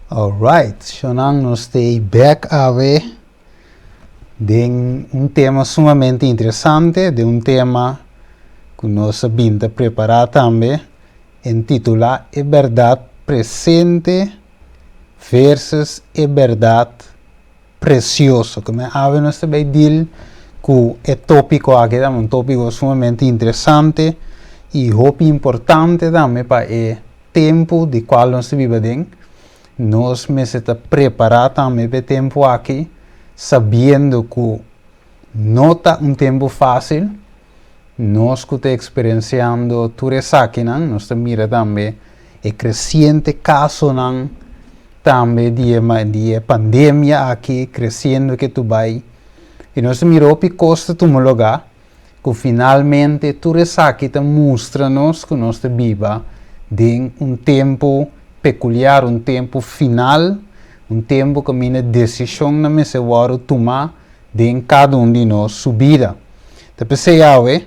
Alright, Shonang nos stay back ave de tema sumamente interessante, de tema que nós sabemos preparar também, intitulado "É verdade presente versus é verdade precioso". Como ave nós também diz que é tópico aqui, é tópico sumamente interessante e muito importante também para o tempo de qual nós vivemos. Nós precisamos preparar também para o tempo aqui, sabendo que não está tempo fácil. Nós que estamos experienciando tudo isso aqui, nós miramos também o crescente caso também de pandemia aqui, crescendo que tu vai. E nós miramos que custa um lugar, que finalmente tudo isso aqui mostra-nos que nós vivemos em tempo peculiar, tempo final, tempo que a decisão não se vai tomar em cada de nós, sua vida. Então,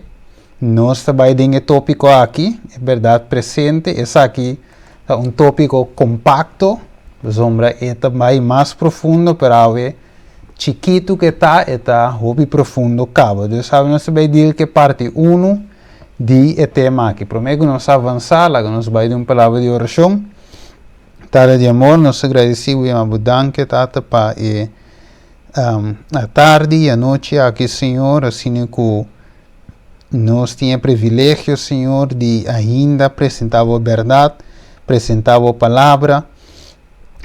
nós também temos um tópico aqui, é verdade presente, esse aqui é tópico compacto, sombra é também mais profundo, para ver chiquito que está muito profundo cabo. Então, nós também dizer que parte 1 de tema aqui. Prometo que nós avançar, nós vamos dar uma palavra de oração. Tara de amor, nós agradecemos e abundante para a tarde e a noite aqui, Senhor, assim que nós temos privilégio, Senhor, de ainda apresentar a verdade, apresentar a palavra,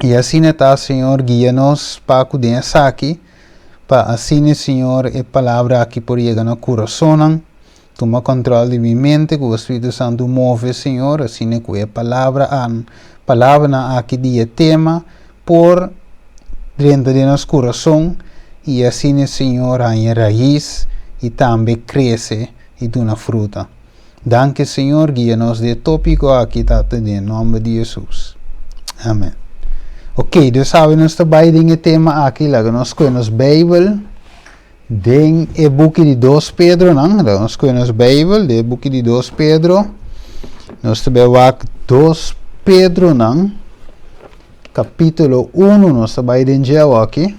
e assim está, Senhor, guia-nos para cuidar aqui, para assim, Senhor, a palavra aqui por chegar no coração, toma controle de minha mente, que o Espírito Santo move, Senhor, assim que a palavra aqui de tema por dentro de nosso coração e assim, Senhor, em raiz e também cresce e dá uma fruta. Danke, Senhor, guia-nos de tópico aqui, em nome de Jesus. Amém. Ok, então sabe, nós também temos o tema aqui, nós conhecemos a Bíblia, tem o book de 2 Pedro, nós conhecemos a Bíblia, o book de 2 Pedro, nós também vamos 2 Pedro, capítulo 1, nós também temos aqui.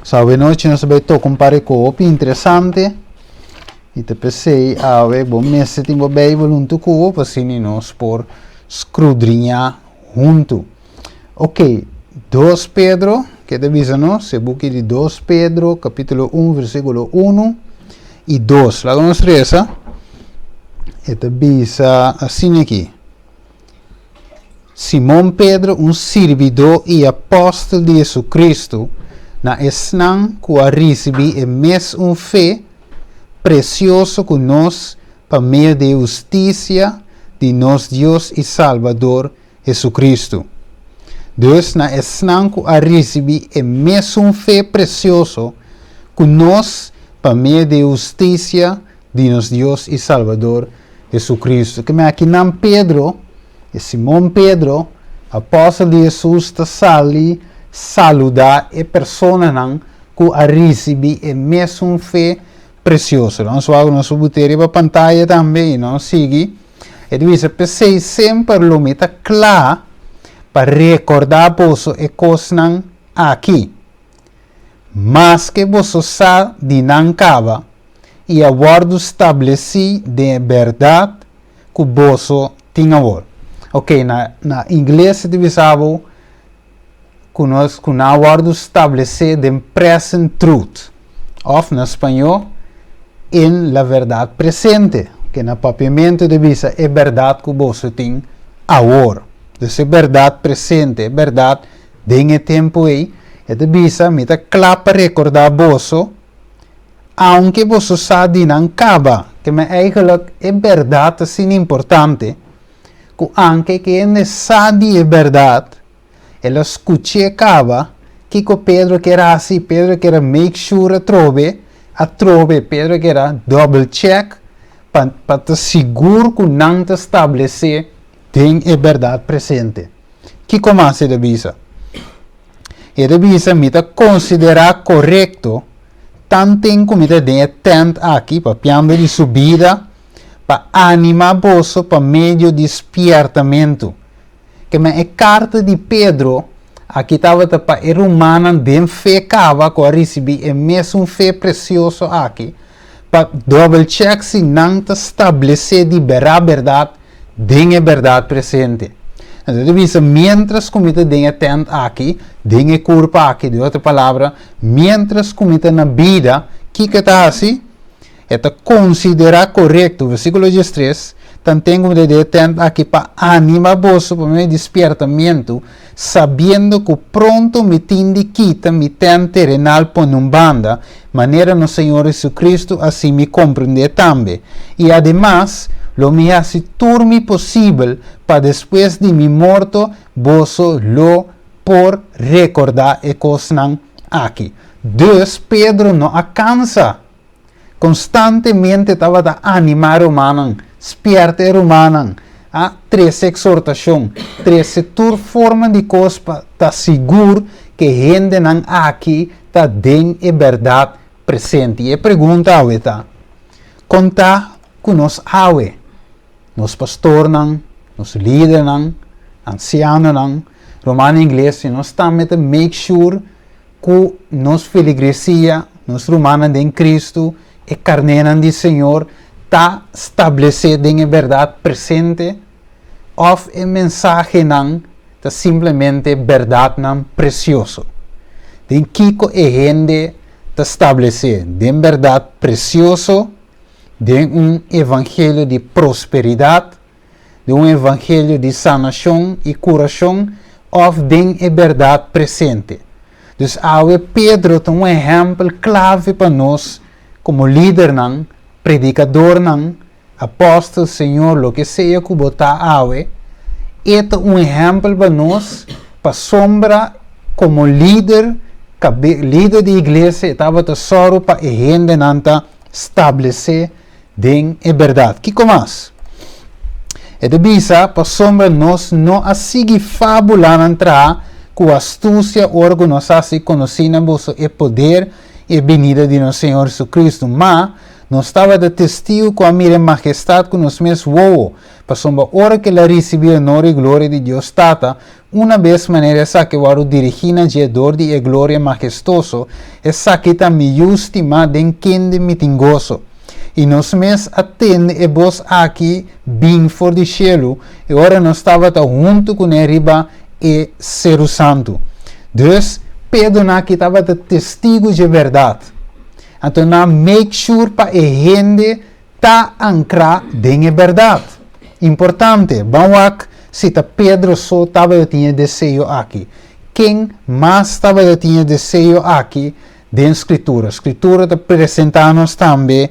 Sabe, nós também tocamos um parecido interessante. E te pensei, vamos meter a Bíblia junto com o assim nós por escudrinhar junto. Ok, 2 Pedro, que avisa-nos, o book de 2 Pedro, capítulo 1, versículo 1 e 2. Lá nós reza, e avisa assim aqui. Simão Pedro, servidor e apóstolo de Jesus Cristo, na esnan que a recebi e mesmo fé precioso que nós, para meio de justiça de nosso Deus e Salvador Jesus Cristo. Deus, na esnan que a recebi e mesmo fé precioso que nós, para meio de justiça de nosso Deus e Salvador Jesus Cristo. Que me aqui não Pedro, e Simão Pedro, apóstolo de Jesus, está saludar a pessoa que a recebe e mesmo fé precioso. Nós vamos botar para a pantalla também, não sigue. E diz, pensei sempre lo meta claro para recordar você e coisas aqui. Mas que você sabe de não acaba e aguardo estabelecido de verdade que você tem agora. Ok, na inglês divisava que nós aguardo estabelecer de present truth. Ou na espanhol, em la verdade presente. Que na papiamento divisa é verdade que você tem agora. Então, é verdade presente, é verdade de tempo aí. E divisa, me está claro para recordar você, aunque você sabe de não acaba. Que me eigenlijk é verdade assim importante. Que anche que é sabe a verdade, ela escuta acaba, que Pedro quer assim, Pedro quer make sure trove, Pedro quer double check, para estar seguro que não está estabelecer tem a verdade presente. Que começa a visa? E a visa me está considerar correto, tanto como me tem atento aqui, para piando de subida, para animar você para meio de despertamento. Que é carta de Pedro Aqui estava para a humana de fé cava que recebi é mesmo fé precioso aqui. Para double check se não está estabelecer de verdade, de verdade presente. Então, diz, mientras comita den atento aqui, den curva aqui, de outra palavra, mientras comita na vida, que está assim, é considerar correto, versículo 13, então tenho de atento aqui para animar vosso, para meu despertamento, sabendo que pronto me tende quita, me tem terrenal por um banda, maneira no Senhor Jesucristo, assim me compreender também. E además, lo me hace turmi possível para depois de mi morto, vosso lo por recordar e cosnan aqui. Deus, Pedro não alcança. Constantemente estava a animar o humano, esperta o humano, a três exortação, três setor forma de coisa para seguro que gente não aqui está den a verdade presente. E a pergunta é esta: conta com nós awe, nos pastor não, nos líder não, anciano não, romano inglês, nós estamos a make sure que nos feligresia, nos romana em Cristo, e carneira de Senhor está estabelecida em verdade presente, ou a mensagem não está simplesmente verdade não precioso. De que a gente está estabelecida em verdade precioso, de evangelho de prosperidade, de evangelho de sanação e curação, ou de verdade presente. Então, Pedro tem exemplo clave para nós, como líder não, predicador não, apóstolo, Senhor, lo que seja que botar awe, este exemplo para nós, para sombra, como líder de igreja, estava tesouro para a gente não estabelecer den a verdade. Que mais? E de bisa, para sombra, nós não a seguir fábula entrar, com astúcia, orgulho, nós a se conhecer o poder e venida de nosso Senhor Jesus, mas nós estava de testigo com a minha majestade que nos mesmos wow, passou a hora que ela recebeu a honra e glória de Deus Tata, uma vez maneira essa que o dirigina de dor de glória majestoso, essa que também justima de quem de mitingoso. E nós mesmos atende e vos aqui bem for de cielo, e agora nós estava junto com ele riba e ser o santo. Deus Pedro aqui estava de testigo de verdade. Então, make sure para a gente está ancrada em verdade. Importante, vamos se Pedro só estava tinha desejo aqui. Quem mais estava tinha desejo aqui da Escritura? A Escritura está apresentando-nos também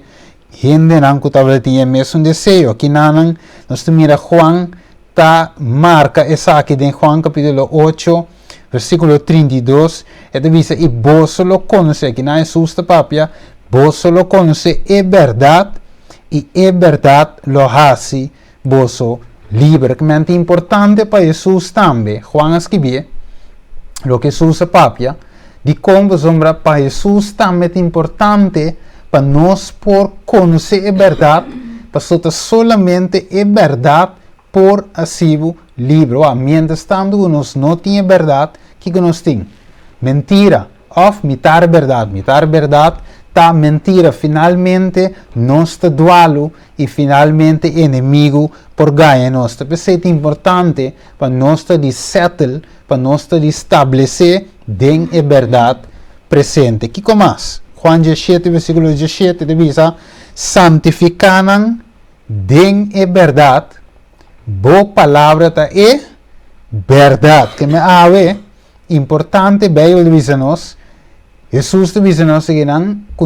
gente não que estava tinha mesmo desejo. Aqui nós mira Juan está marca essa aqui em Juan capítulo 8. Versículo 32, ele diz, e vos lo conoce, aqui não é susta papia, vos lo conoce, é verdade, e é verdade lo hace vos livre. Que é importante para Jesus também. Juan escreveu, lo que Jesus papia, de como sombra para Jesus também é importante para nós por conhecer a verdade, para solamente a verdade por assim livre. Mientras tanto, nós não tínhamos verdade, que nós tínhamos? Mentira. Ou mitar verdade. Mitar verdade, tá mentira. Finalmente, nós está dualo e finalmente inimigo por ganhar nós. É importante para nós de settle, para nós de estabelecer den a verdade presente. Que mais? Juan 17, versículo 17, diz, santificaram den a verdade, boa palavra é verdade. Que me ave, importante, bem diz-nos, Jesus diz-nos que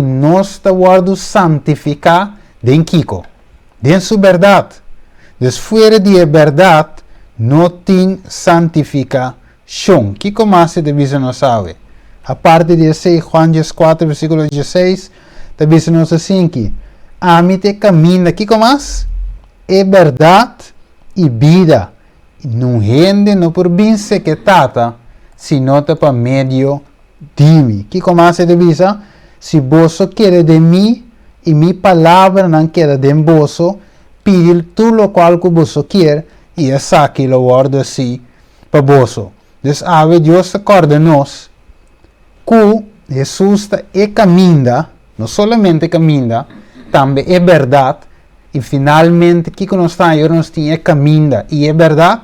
nós estamos santificar den Kiko, den sua verdade. Desfora de verdade, não tem santificação. Que mais diz-nos sabe? A parte de 6, Juan 4, versículo 16, diz-nos assim que amite caminha, que mais? É verdade e vida. Não rende, não por bem se que trata, se nota para meio de mim. Que começa a dizer, se você quer de mim, e minha palavra não quer de você, pedir tudo o qual que você quer, e essa que eu guardo assim para você. Dus ave Deus acorda nós que Jesus está caminha, não somente caminha, também é verdade, e finalmente, que nós estamos é caminho e é verdade,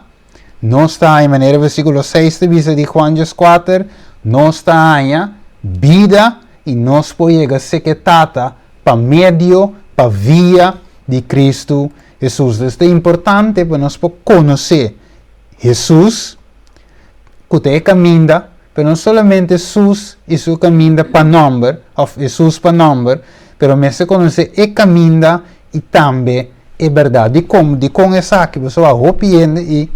nós está em maneira versículo 6 de Juan 4, nós está em vida e nós podemos ser tata para meio, para via de Cristo Jesus. Isso é importante para nós conhecer Jesus, que é caminho, mas não somente Jesus e seu caminho para nome, ou Jesus para nome, mas se conhecer é caminho e também é verdade. De como essa aqui, você vai compreender e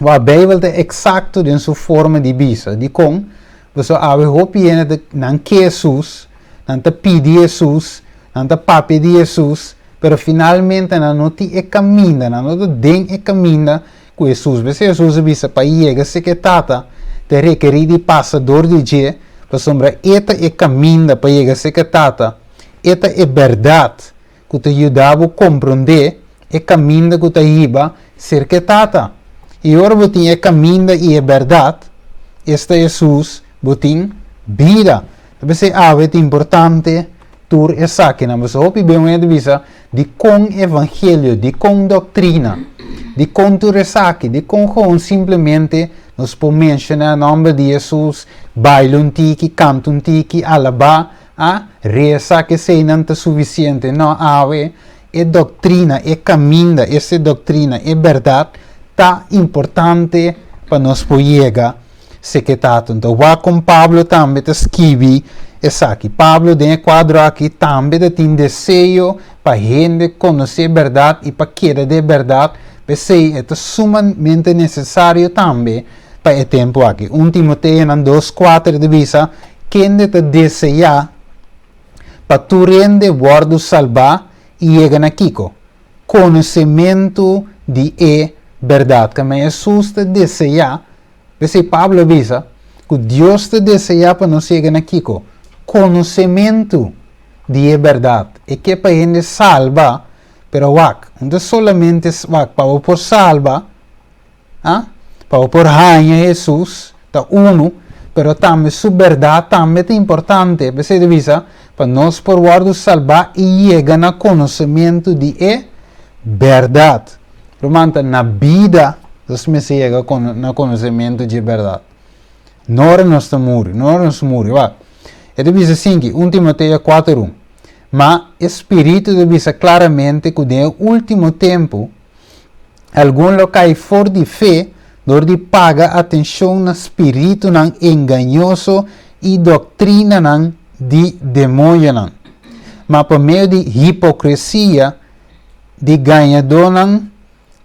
a Bíblia é exato em sua forma de vida. De como você vai compreender não que Jesus, não te pede Jesus, não te papi de Jesus, mas finalmente não te é caminho, não te den é caminho com Jesus. Se Jesus visa para chegar, se que tata, te requerir de passador de dia, para sombra, esta é caminho para chegar, se que tata, esta é verdade. Que te ajudava a compreender o caminho que te iba ser que tata. E agora você é caminho e é verdade. Este Jesus, você vida. Então, é importante tur essa aqui, mas hope bem uma visa de com evangelho, de com doutrina, de com tur essa aqui, de com simplesmente nos podemos mencionar o nome de Jesus, baile um tiki, canto um tiki, alabar. Reza que sei não é suficiente, não, é doutrina, é caminho, essa doutrina é verdade, tá importante para nós poder se que tá. Então, com Pablo também escreve essa aqui. Pablo tem quadro aqui também tem desejo para gente conhecer a verdade e para querer de verdade, mas é sumamente necessário também para o tempo aqui. 1 Timoteo 2:4 de visa, quem te deseja para tu rende guardo salvar e chega na Kiko. Conhecimento de verdade. Que Jesus te deseja, se Pablo avisa, que Deus te deseja para nós chegar na Kiko. Conhecimento de verdade. E que para gente salva, pero não solamente para por salva, para por ganhar Jesus, tá pero também sua verdade também é importante. Você devisa para nós por guardo salvar e chegar no conhecimento de verdade. Romanta na vida, nós me chega no conhecimento de verdade. Não é nosso muro, não é nosso muro. É devisa assim que 1 Timoteo 4:1. Mas Espírito devisa claramente que no último tempo, algum local for de fé, dor de paga atenção no espírito não enganoso e doutrina não de demônio não. Mas por meio de hipocrisia, de ganhador não,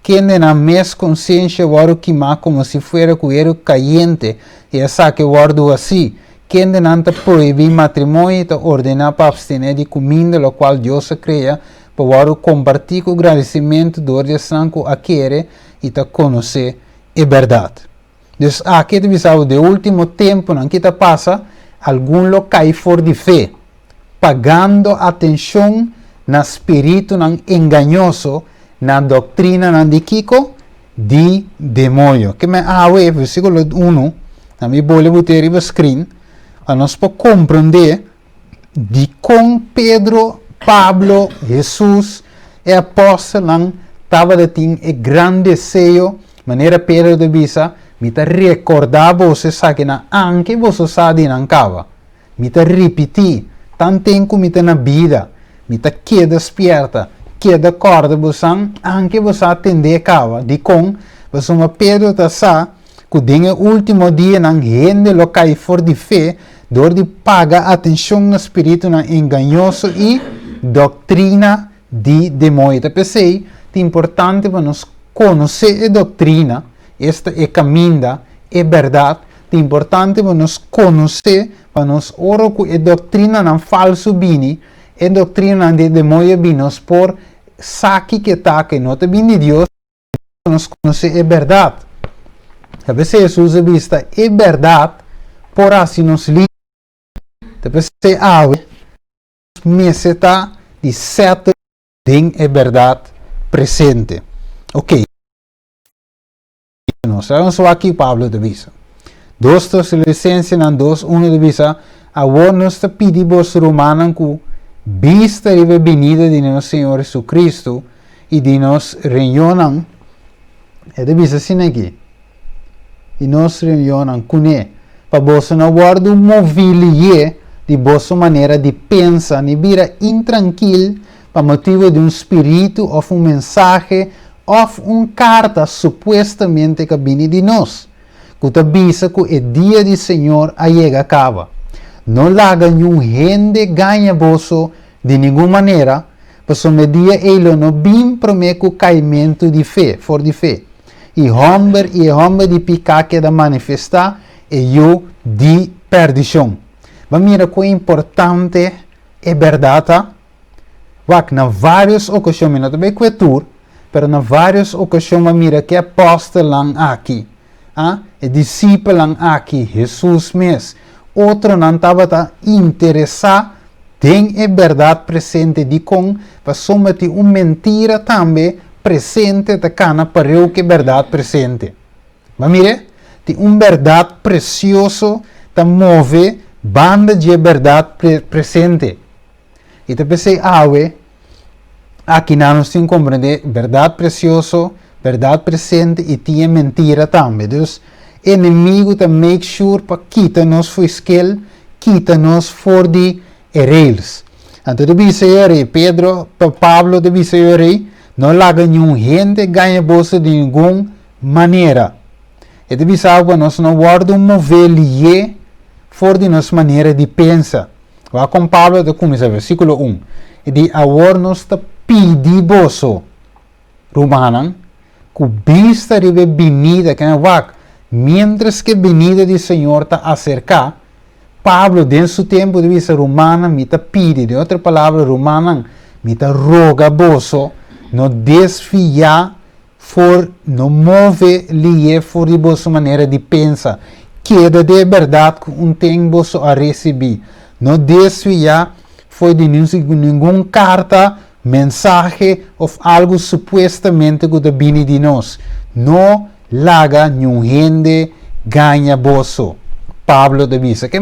que na mesma consciência guarda queimar como se fosse cuero caliente, e essa que guardo assim, que não te proíbe matrimônio e te ordena para abstener de comida, lo qual Deus cria, para guarda compartir com agradecimento do de sangue a querer e te conhecer é verdade. Então, aqui divisão de último tempo, não que passa, algum local for de fé, pagando atenção no espírito não enganoso, na doutrina não de Kiko, de demônio. Que me versículo 1, na minha bolha botar no screen, para nós compreender de como Pedro, Pablo, Jesus e apóstolo não estava de ter grande desejo, maneira Pedro de visa, me te recordar você sabe na anche você sabe não cava, me te repetir, tanto tempo me te na vida, me te queda despierta, queda corda você, anche você atender cava, de com você uma Pedro ta sa, que dengue último dia não rende local for de fé, dor de paga atenção no espírito não enganoso e doutrina de demônio. Eu pensei, é importante para nós conhecer a doutrina, esta é caminho, é verdade, é importante para nós conhecer, para nós orar que a doutrina não falso bini, a doutrina de demônio binos por saque que está que não te bini Deus, para nós conhecer a verdade. A vezes Jesus vista é verdade, por assim nos livros, depois se abre, meseta de certo tem a verdade presente. Ok. Nós vamos aqui Pablo de visa. 2 Tessalonicenses 2:1 divisa, agora nós está pedindo vos romanos que vista a venida de nosso Senhor Jesus Cristo e de nos reunião, é divisa assim aqui, e nos reunião com ele, para vos não guardar movilie de vossa maneira de pensar, nem vira intranquilo, para motivo de espírito, ou mensagem, ou carta supostamente que vem de nós, que te avisa que o dia do Senhor chega acaba. Não larga nenhum gente ganha vosso de nenhuma maneira, pois o dia ele não vem promete o caimento de fé, for de fé. E homem de pecado que da manifestar e eu de perdição. Mas mira que é importante é verdade, na várias ocasiões, não é cultura, mas na várias ocasiões, mira que apóstolo aqui, e discípulo aqui, Jesus mesmo, outro não estava interessado, tem a verdade presente de com, para somente uma mentira também presente, da cana para o que é verdade presente. Mas mira, tem uma verdade preciosa, que move banda de verdade presente. E te pensei, aqui nós temos que compreender verdade preciosa, verdade presente e tinha mentira também. Então, inimigo te make sure para quitar-nos for skill, quitar-nos for de rails. Então, deve ser Pedro, Pablo, deve ser não larga nenhum gente ganha bolsa de nenhuma maneira. E deve ser que nós não guardamos mover for de nossa maneira de pensar. Vai com Pablo, de começar, versículo 1. E de agora nós está pedindo bolso, Romana, que vista de venida, que não vai, mientras que a venida do Senhor está acerca, Pablo, dentro do tempo de vista romana, me está pedindo, de outra palavra, romana, me está roga bolso, não desfiar, for, não move, lhe, for de vossa maneira de pensar. Queda de verdade que tem você a receber. Não desviar foi de nenhuma carta, mensagem ou algo supostamente que vem de nós. Não larga nenhum gente ganha você. Pablo diz que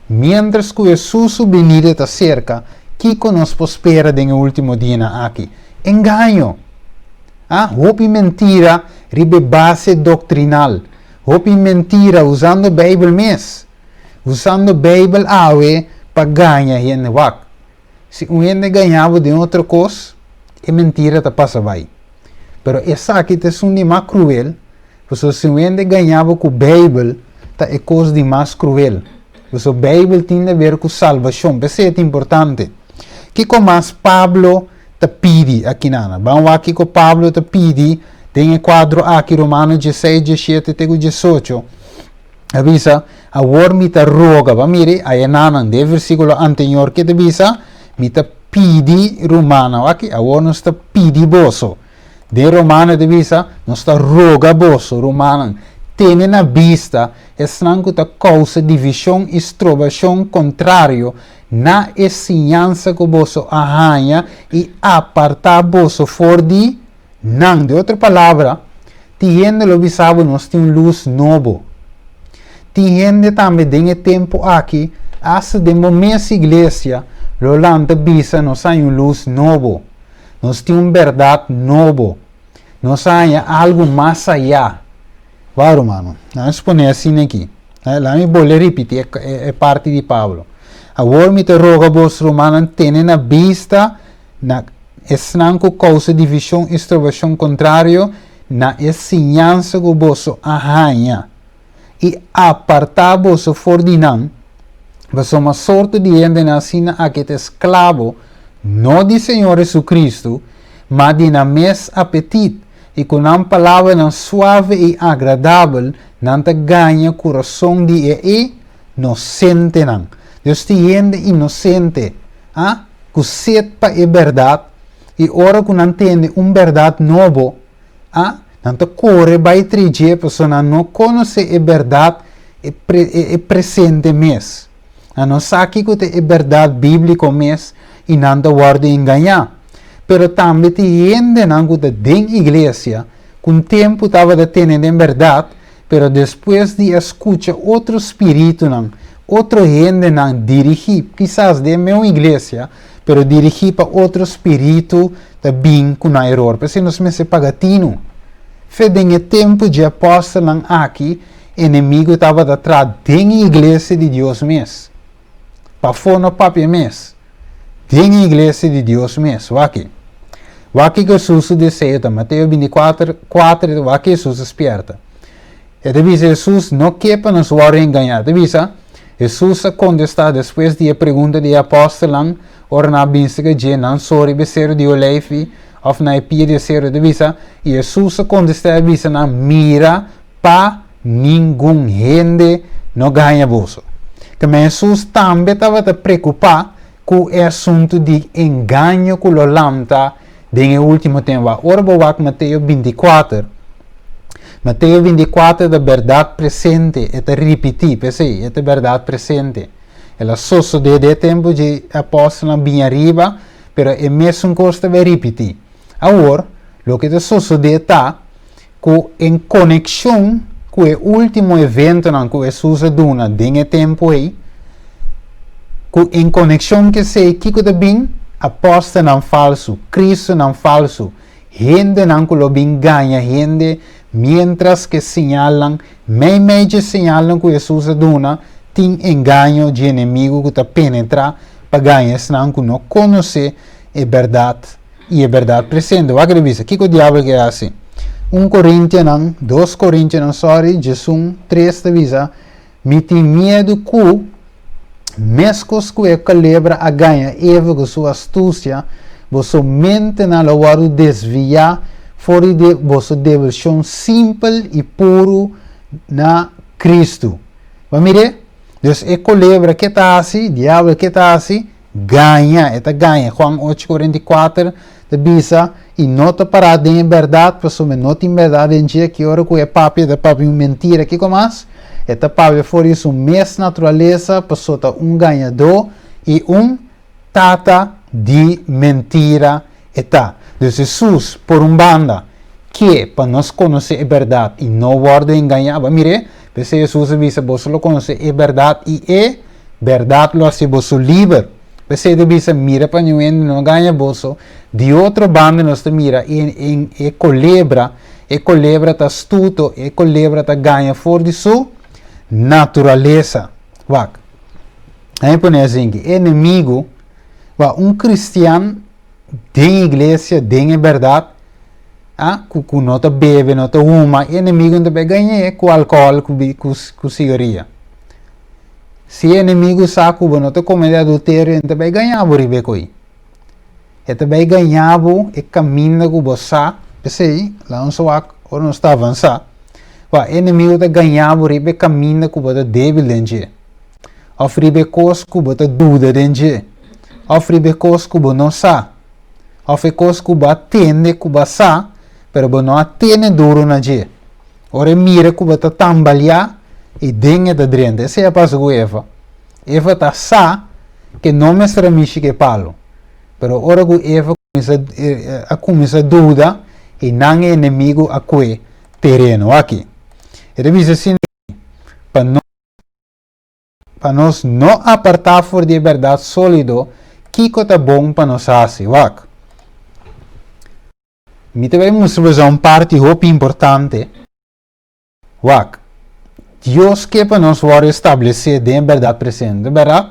mientras que Jesus venida está cerca, que nos prospera no último dia aqui? Engano. Roupa mentira, ribe base doctrinal. Hopi mentira usando a Bíblia mesmo. Usando a Bíblia para ganhar gente wak. Se um gente ganhava de outra coisa, é mentira que passa vai. Pero essa aqui é um de mais cruel. Porque se um gente ganhava com a Bíblia, é coisa de mais cruel. Porque a Bíblia tem a ver com salvação. Isso é importante. Que como Pablo te pede aqui nana. Vamos aqui com Pablo te pede. Tem um quadro aqui, Romanos 16, 17 até 18. Avisa, agora me te roga, mire, aí nanan, de versículo anterior que te avisa, me te pedi Romano, aqui, agora nos te pedi boso. De Romano te avisa, nos te roga boso, Romano. Tene na vista, estranho que causa divisão e estrobação contrário na ensinança que boso arranha e apartar boso for de não, de outra palavra, tiende lo bisabo nós tem luz novo. Tiende também tem tempo aqui, hasta de momento igreja, Rolanda bisa nós tem luz novo. Nós temos verdade novo. Nós temos algo mais allá. Vai, mano. Vamos pôr assim aqui. Lá me vou repetir, é parte de Pablo. Agora me te roga vos, Romano, tenha na vista, na esnanco causa divisão e estrobação contrário na ensinança que vosso arranha e apartar vosso for de não, você uma sorte de gente na sina a que te esclavo não de Senhor Jesus Cristo, mas de na mes apetite e com uma palavra não suave e agradável não te ganha coração de inocente não. Deus te gente inocente, que sepa a verdade. E ora que não entende verdade novo, não te corre vai trije, pessoa não conhece a verdade é presente mesmo. Não sabe que é verdade bíblica mesmo e não te guarda enganar. Pero também te gente não que dentro da igreja, com tempo estava de tendo verdade, pero depois de escutar outro espírito, não, outro gente não dirigir, quizás de minha igreja, pero dirigir para outro espírito também com a error, porque nós me se pagatino. Fedem o tempo de apóstolo aqui, inimigo estava atrás da igreja de Deus mesmo. Para fora papel mesmo. Da igreja de Deus mesmo, aqui. Aqui que Jesus disse, Mateus 24, 4, aqui Jesus esperta. E diz Jesus não quer para nos enganar. Diz, Jesus contesta depois da pergunta de apóstolo, ora na binsiga de não sorry becer de oleife, of na pia de ser de visa, e Jesus contesta visa na mira para ninguém gente não ganha bolso. Que Jesus também estava preocupado com o assunto de engano que o lamta no último tempo. Ora, vou Mateus 24. Mateus 24 da verdade presente, é repetir, pensei, é verdade presente. Ela só de tempo de apóstolo bem arriba, pero é mesmo coisa de repetir. Agora, o que está está em conexão com o último evento que Jesus dona nesse tempo aí, em conexão que sei que está bem, apóstolo não falso, Cristo não falso, gente não que bem ganha, gente, mientras que señalan, meio señalan que Jesus dona, tem engano de inimigo que está penetra para ganhar, senão que não conhece a verdade e a verdade presente. O que diz? O que o diabo quer assim? 1 Coríntios, 2 Coríntios, sorry, Jesus 3 avisa, me tem medo que mescos que celebra a ganha, Eva com sua astúcia, você mente na hora desviar fora de vossa devoção simples e puro na Cristo. Vamos ver? Então, é celebra que está assim, diabo que está assim, ganha, ganha. Juan 8:44 diz, e não está parado em verdade, pessoal, não tem verdade em dia que hora que é papi mentira, que como mais? Papi for isso, mesma natureza, pessoa ganhador e tata de mentira está. Então, Jesus, por banda, que para nós conhecer a verdade e não guarda enganar, mire, porque Jesus diz, você não conhece a verdade e a verdade lo hace você livre. Porque ele diz, mira para não ganha bolso, de outra banda nós mira em colebra está astuto, e colebra está ganha fora de sua natureza. Aí põe assim, inimigo, cristiano, tem igreja, tem verdade, que não está bebe, não está uma, inimigo não vai ganhar com álcool, com cigarrilha. Se inimigo sabe que não está comendo adultério, não vai ganhar por ribe coi. Ele vai ganhar o caminho que você pensei, lá não só ou não está avançando. O inimigo está ganhar por ribe caminho que você deve lendir. Ofribe coisas que você dúvida lendir. Ofribe coisas que você não sabe. Ofribe coisas que você atende que você sabe, pero você não atende duro na dia. Ora mira que você tambalhar e dengue da drente. Esse é a passo com Eva. Eva está sa que não me estramiche que palo. Pero ora que Eva começa a dúvida e não é inimigo a que terreno aqui. Ele diz assim, para nós não apartar fora de verdade sólido, que está bom para nós fazer. Me também mostrar uma parte muito importante. Deus quer para nós estabelecer de verdade presente, verdade?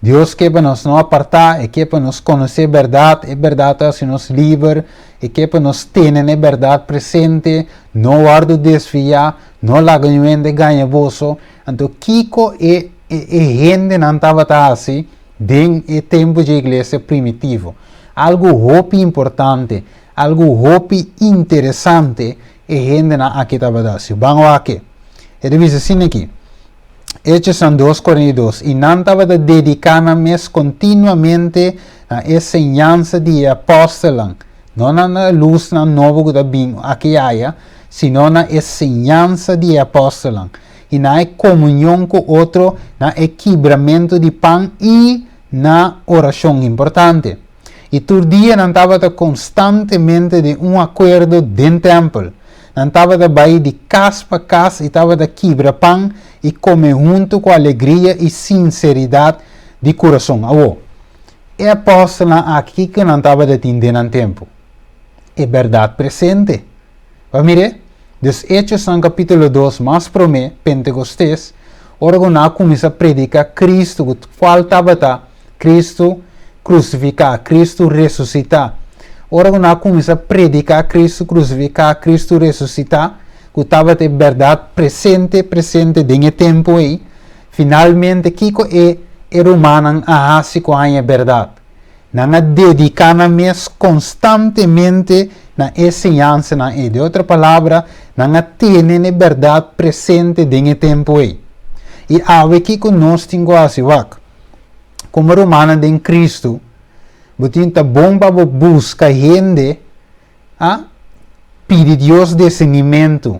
Deus quer para nós não apartar, e quer para nós conhecer a verdade assim nos livre, e quer para nós ter a verdade presente, não guardo desviar, não laganho de ganha bolso. Então, Kiko e gente não estava assim, em tempo de igreja primitivo. Algo muito importante, algo muito interessante, e gente não aqui estava assim. Vamos aqui. Ele diz assim aqui, Hechos 2:42, e não estava dedicando mais continuamente a enseñança de apóstolos, não na luz na novo que bem aqui há, sino na enseñança de apóstolos, e na comunhão com outro, na equilibramento de pão e na oração importante. E todo dia não estava constantemente de acordo dentro do templo. não estava da bair de casa para casa e estava da quebra pão e comer junto com alegria e sinceridade de coração. É apóstolo aqui que não estava de atender no tempo. É verdade presente. Vai mire? Dos Hechos no capítulo 2, mais promê, Pentecostés, ora nós começa a predicar Cristo, que faltava Cristo crucificar, Cristo ressuscitar. Ora nós começa a predicar Cristo crucificar, Cristo ressuscitar, que estava de verdade presente dentro tempo aí. Finalmente, Kiko é romano a se com a verdade. Nós dedicamos constantemente na ensinança na e. De outra palavra, nós temos a verdade presente dentro tempo aí. E a que nós temos assim, como romano de Cristo, botinta bom para buscar gente, pedir Deus discernimento.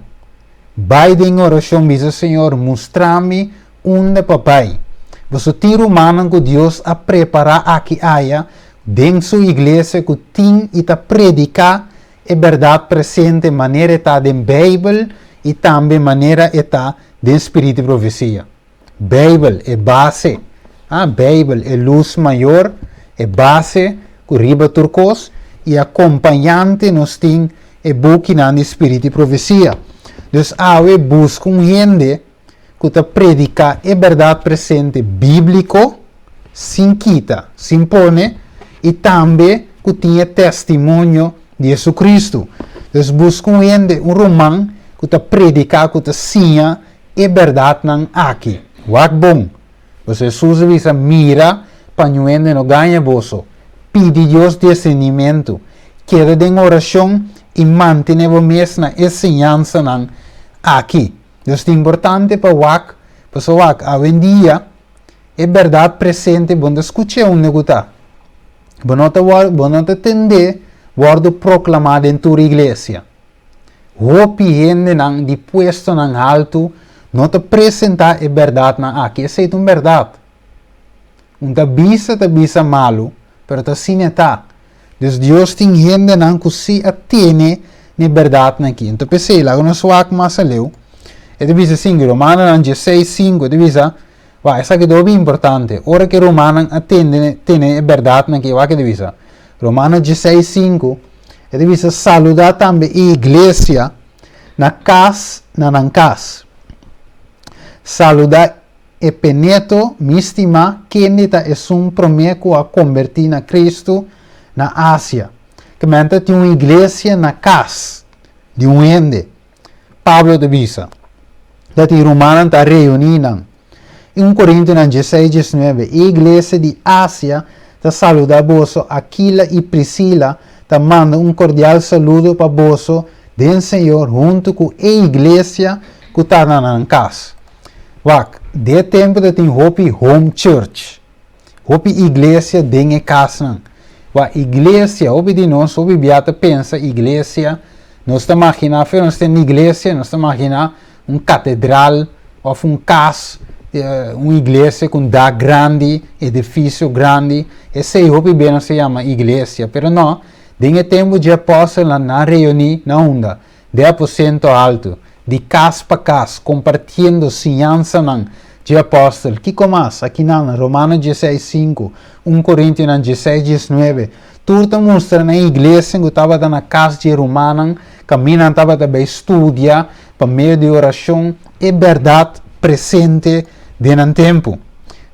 Vai em oração, diz Senhor, mostra-me onde papai. Você tem romano que Deus a preparar aqui aia, dentro sua igreja que tem e ta predicar a verdade presente, maneira está da Bíblia e também maneira está da Espírito de Profecia. Bíblia é base, Bíblia é luz maior, é base que riba turcos e acompanhante nós tem é book na Espírito de Profecia. Então, busca gente que está predicar a verdade presente bíblico, sem quita, sem pone, e também que tinha testemunho de Jesus Cristo. Então, busca gente, romano, que está predicar, que está sinha a verdade não aqui. Bom. Você Jesus mira para não ganha bolso. Pede Deus discernimento. Queda em oração e mantém o mesmo na ensinança não aqui. Então, é importante para hoje em dia, é verdade presente, quando escuta um negócio. Bonota entender, guardo proclamado em tua igreja. Hope gente não, de puesto não alto, não te apresentar a verdade não aqui. Essa é uma verdade. Tá bisa malo, pero tá sineta. Então, Deus tem gente não que se atene na verdade aqui. Então, pensei, lá no suaco mais leu. E divisa assim, Romano 16:5, divisa, essa aqui é bem importante. Ora que Romano atende a verdade aqui, que divisa. Romano 16:5, e divisa saludar também a igreja na casa, na casa. Saludar e peneto, mistima, que é um prometo a convertir na Cristo na Ásia. Que mente tem uma igreja na casa de um ende. Pablo divisa. Dat die Romanen está reunindo. Em 1 Coríntios 16:19, a igreja de Ásia está saludando vosso Aquila e Priscila, está manda um cordial saludo para vosso do Senhor, junto com a igreja que está na casa. De tempo de tem Hope Home Church, Hope igreja de casa. Igreja, Hope de nós, Hope Beata pensa, igreja, nós estamos imaginando, nós temos igreja, nós estamos imaginando catedral ou casa, uma igreja com da grande, edifício grande, esse hope bem se chama igreja, pero não, tem tempo de apóstolo na reunião na onda, 10% alto, de casa para casa, compartilhando ciência de apóstolo, que mais? Aqui não, Romanos 16:5, 1 Coríntios 16:19, tudo mostra na igreja que estava na casa de Romano, caminhando estava também estudar, para meio de oração, é verdade presente dentro tempo.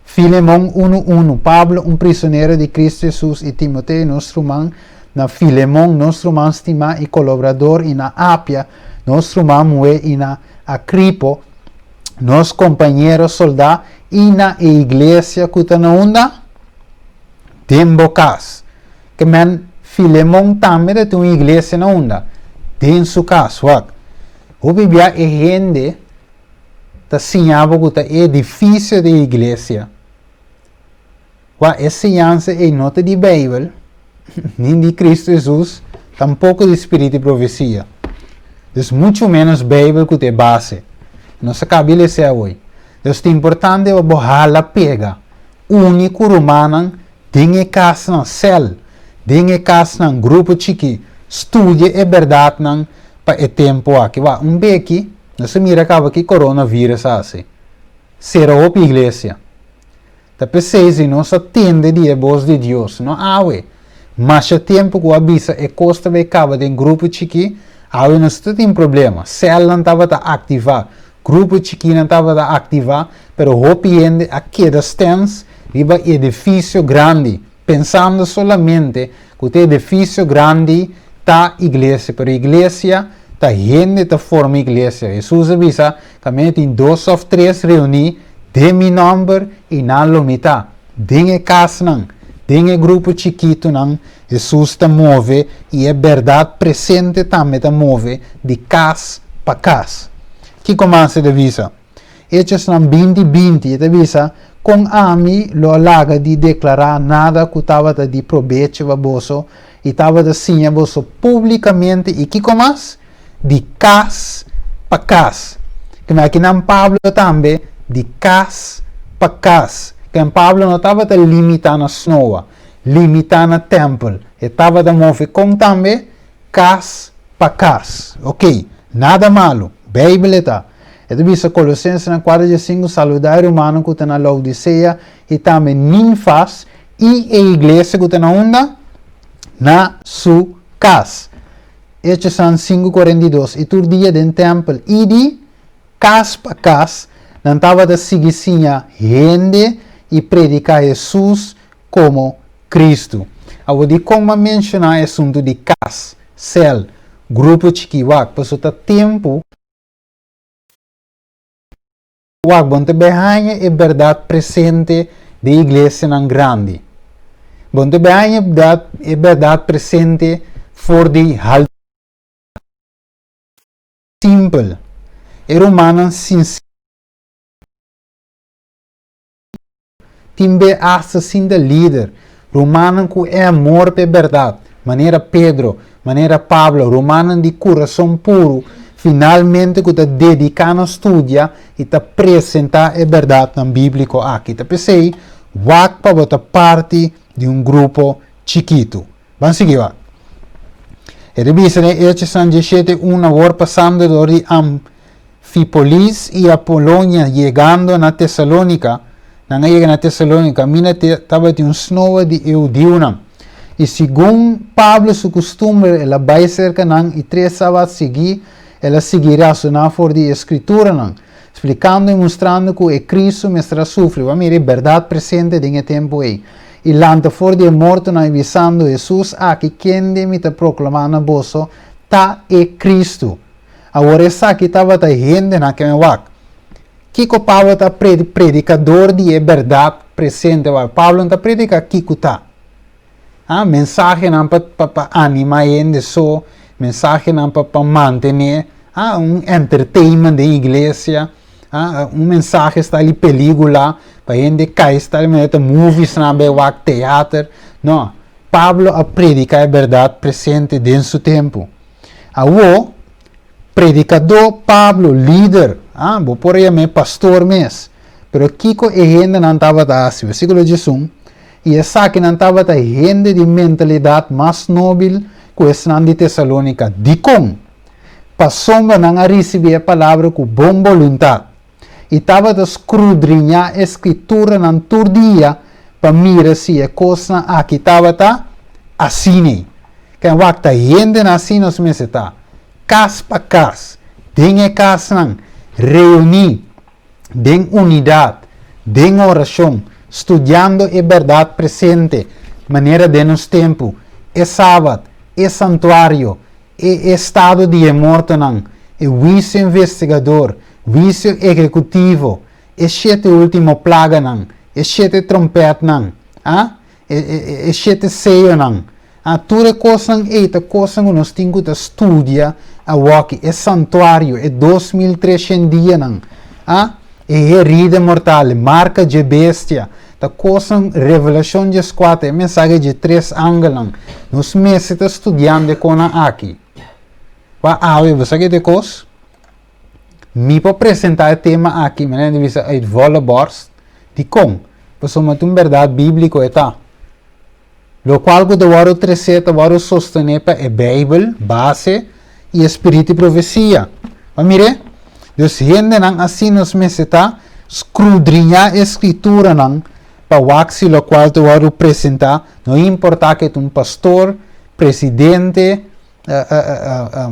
Filemão 1:1, Pablo, um prisioneiro de Cristo Jesus, e Timoteo, nosso irmão, na Filemão, nosso irmão estimado e colaborador, e na Ápia, nosso irmão e na Acripo, nosso companheiro soldado, e na igreja que está na onda, Dembocas. Que men Filemão também tem uma igreja na onda, tem sua casa. O Bíblia é gente que sinhava que é edifício da igreja. Essa ciência é nota de Bíblia, nem de Cristo Jesus, tampouco de Espírito de Profecia. Então, muito menos Bíblia que é base. Não se cabe ler hoje. Então, é importante borrar a pega. Único romano, tem casa na cel, tem casa na grupo chique, estude a verdade para o tempo aqui. Beque, não se mira acaba que coronavírus assim. Será a igreja. Tá pensando, não se atende de a voz de Deus, não há. Mas o tempo que avisa é costa vai acabar de um grupo chiqui, aí não tem problema. Cell não estava a ativar, grupo chiqui não estava a ativar, mas o hopiende aqui da stands, riba edifício grande, pensando solamente que o edifício grande tá igreja, pero igreja tá gente tá forma igreja. Jesus avisa que a tem 2 ou 3 reunir de mi número e na lomita. Dengue casa não, dengue grupo chiquito não, Jesus tá move e é verdade presente também tá move de casa para casa. Que começa a avisa? Hechos não 20:20 e avisa com a mim lo alaga de declarar nada que estava de proveito a vosso e estava de sinha vosso publicamente e que comas de casa para casa. Que aqui não Pablo também de casa para casa. Que Pablo não estava limitando a snowa, limitando a templo, estava de mover com também casa para casa. Ok, nada malo, Bíblia está. É de Colossenses 4:5 saludar o humano que está na Laodiceia e também ninfas e a igreja que está na onda na sua casa. Hechos 5:42 e todo dia dentro do templo e de casa para casa não estava de seguir gente e predicar Jesus como Cristo. Eu de como mencionar o assunto de casa, cel, grupo chiquiwak, porque o tempo bonte behanha é verdade presente da igreja não grande. Bonte behanha é verdade presente for de halt simples. É humano sincero. Timbe assassino de líder. Romano que é amor pe verdade. Maneira Pedro, maneira Pablo, romano de coração puro. Finalmente que está dedicando a estudar e está apresentar a verdade no bíblico aqui. Está pensei, wak para botar parte de um grupo chiquito. Vamos seguir, wak. E revisa, Hechos 17, una hora passando de Anfipolis e Apolônia, chegando na Tessalônica. Chegando na Tessalônica, mina estava de snow de Eudiuna. E segundo Pablo, seu costume, ela vai cerca e 3 sábados seguir, ela seguirá na for de escritura, explicando e mostrando que é Cristo mestra sofre. Vamos ver a verdade presente em tempo aí. E lanta for de morto, avisando Jesus que quem me está proclamando bosso, tá é Cristo. Agora essa aqui estava a gente na que me wak. Kiko Pablo está predicador de verdade presente. Pablo está predicando Kiko tá. Mensagem não para animar ainda só, mensagem não para manter, entertainment da igreja, mensagem está ali película, para ainda cair, está ali movies na bewak teatro. Não, Pablo a predicar a verdade presente dentro do tempo. O predicador Pablo, líder, vou por aí pastor mesmo, pero Kiko e gente não estava assim, versículo 11. E essa que não estava a gente de mentalidade mais nobre que essa de Tessalônica. De como? Passou não a receber a palavra com boa vontade. E estava a escudrinhar a escritura não todo dia para mirar se a coisa aqui estava assim. Que a gente assim nos meses está. Casa para casa. Tem casa não. Reunir. Tem unidade. Tem oração. Estudando a verdade presente, maneira de nos tempo, é sábado, é santuário, é estado de morto, é vício investigador, vício executivo, é 7 último plaga, é 7 trompete, é 7 seio, toda coisa é coisa que nós temos que estudar, é santuário, é 2300 dias, é herida mortal, marca de bestia, a coisa revelação de 4, mensagem de 3 ângulos. Nós meses estudando com aqui. Você quer de coisa? Me para apresentar o tema aqui, mas não visa a volleyball de como? Porque uma verdade bíblica é tá. Lo qual que eu vou trazer, eu vou sostener para a Bíblia, base, e espírito de profecia. Mas mire, Deus gente não assim nos meseta escudrinhar a escritura não para o axi lo qual tu vai apresentar, não importa que tu um pastor, presidente,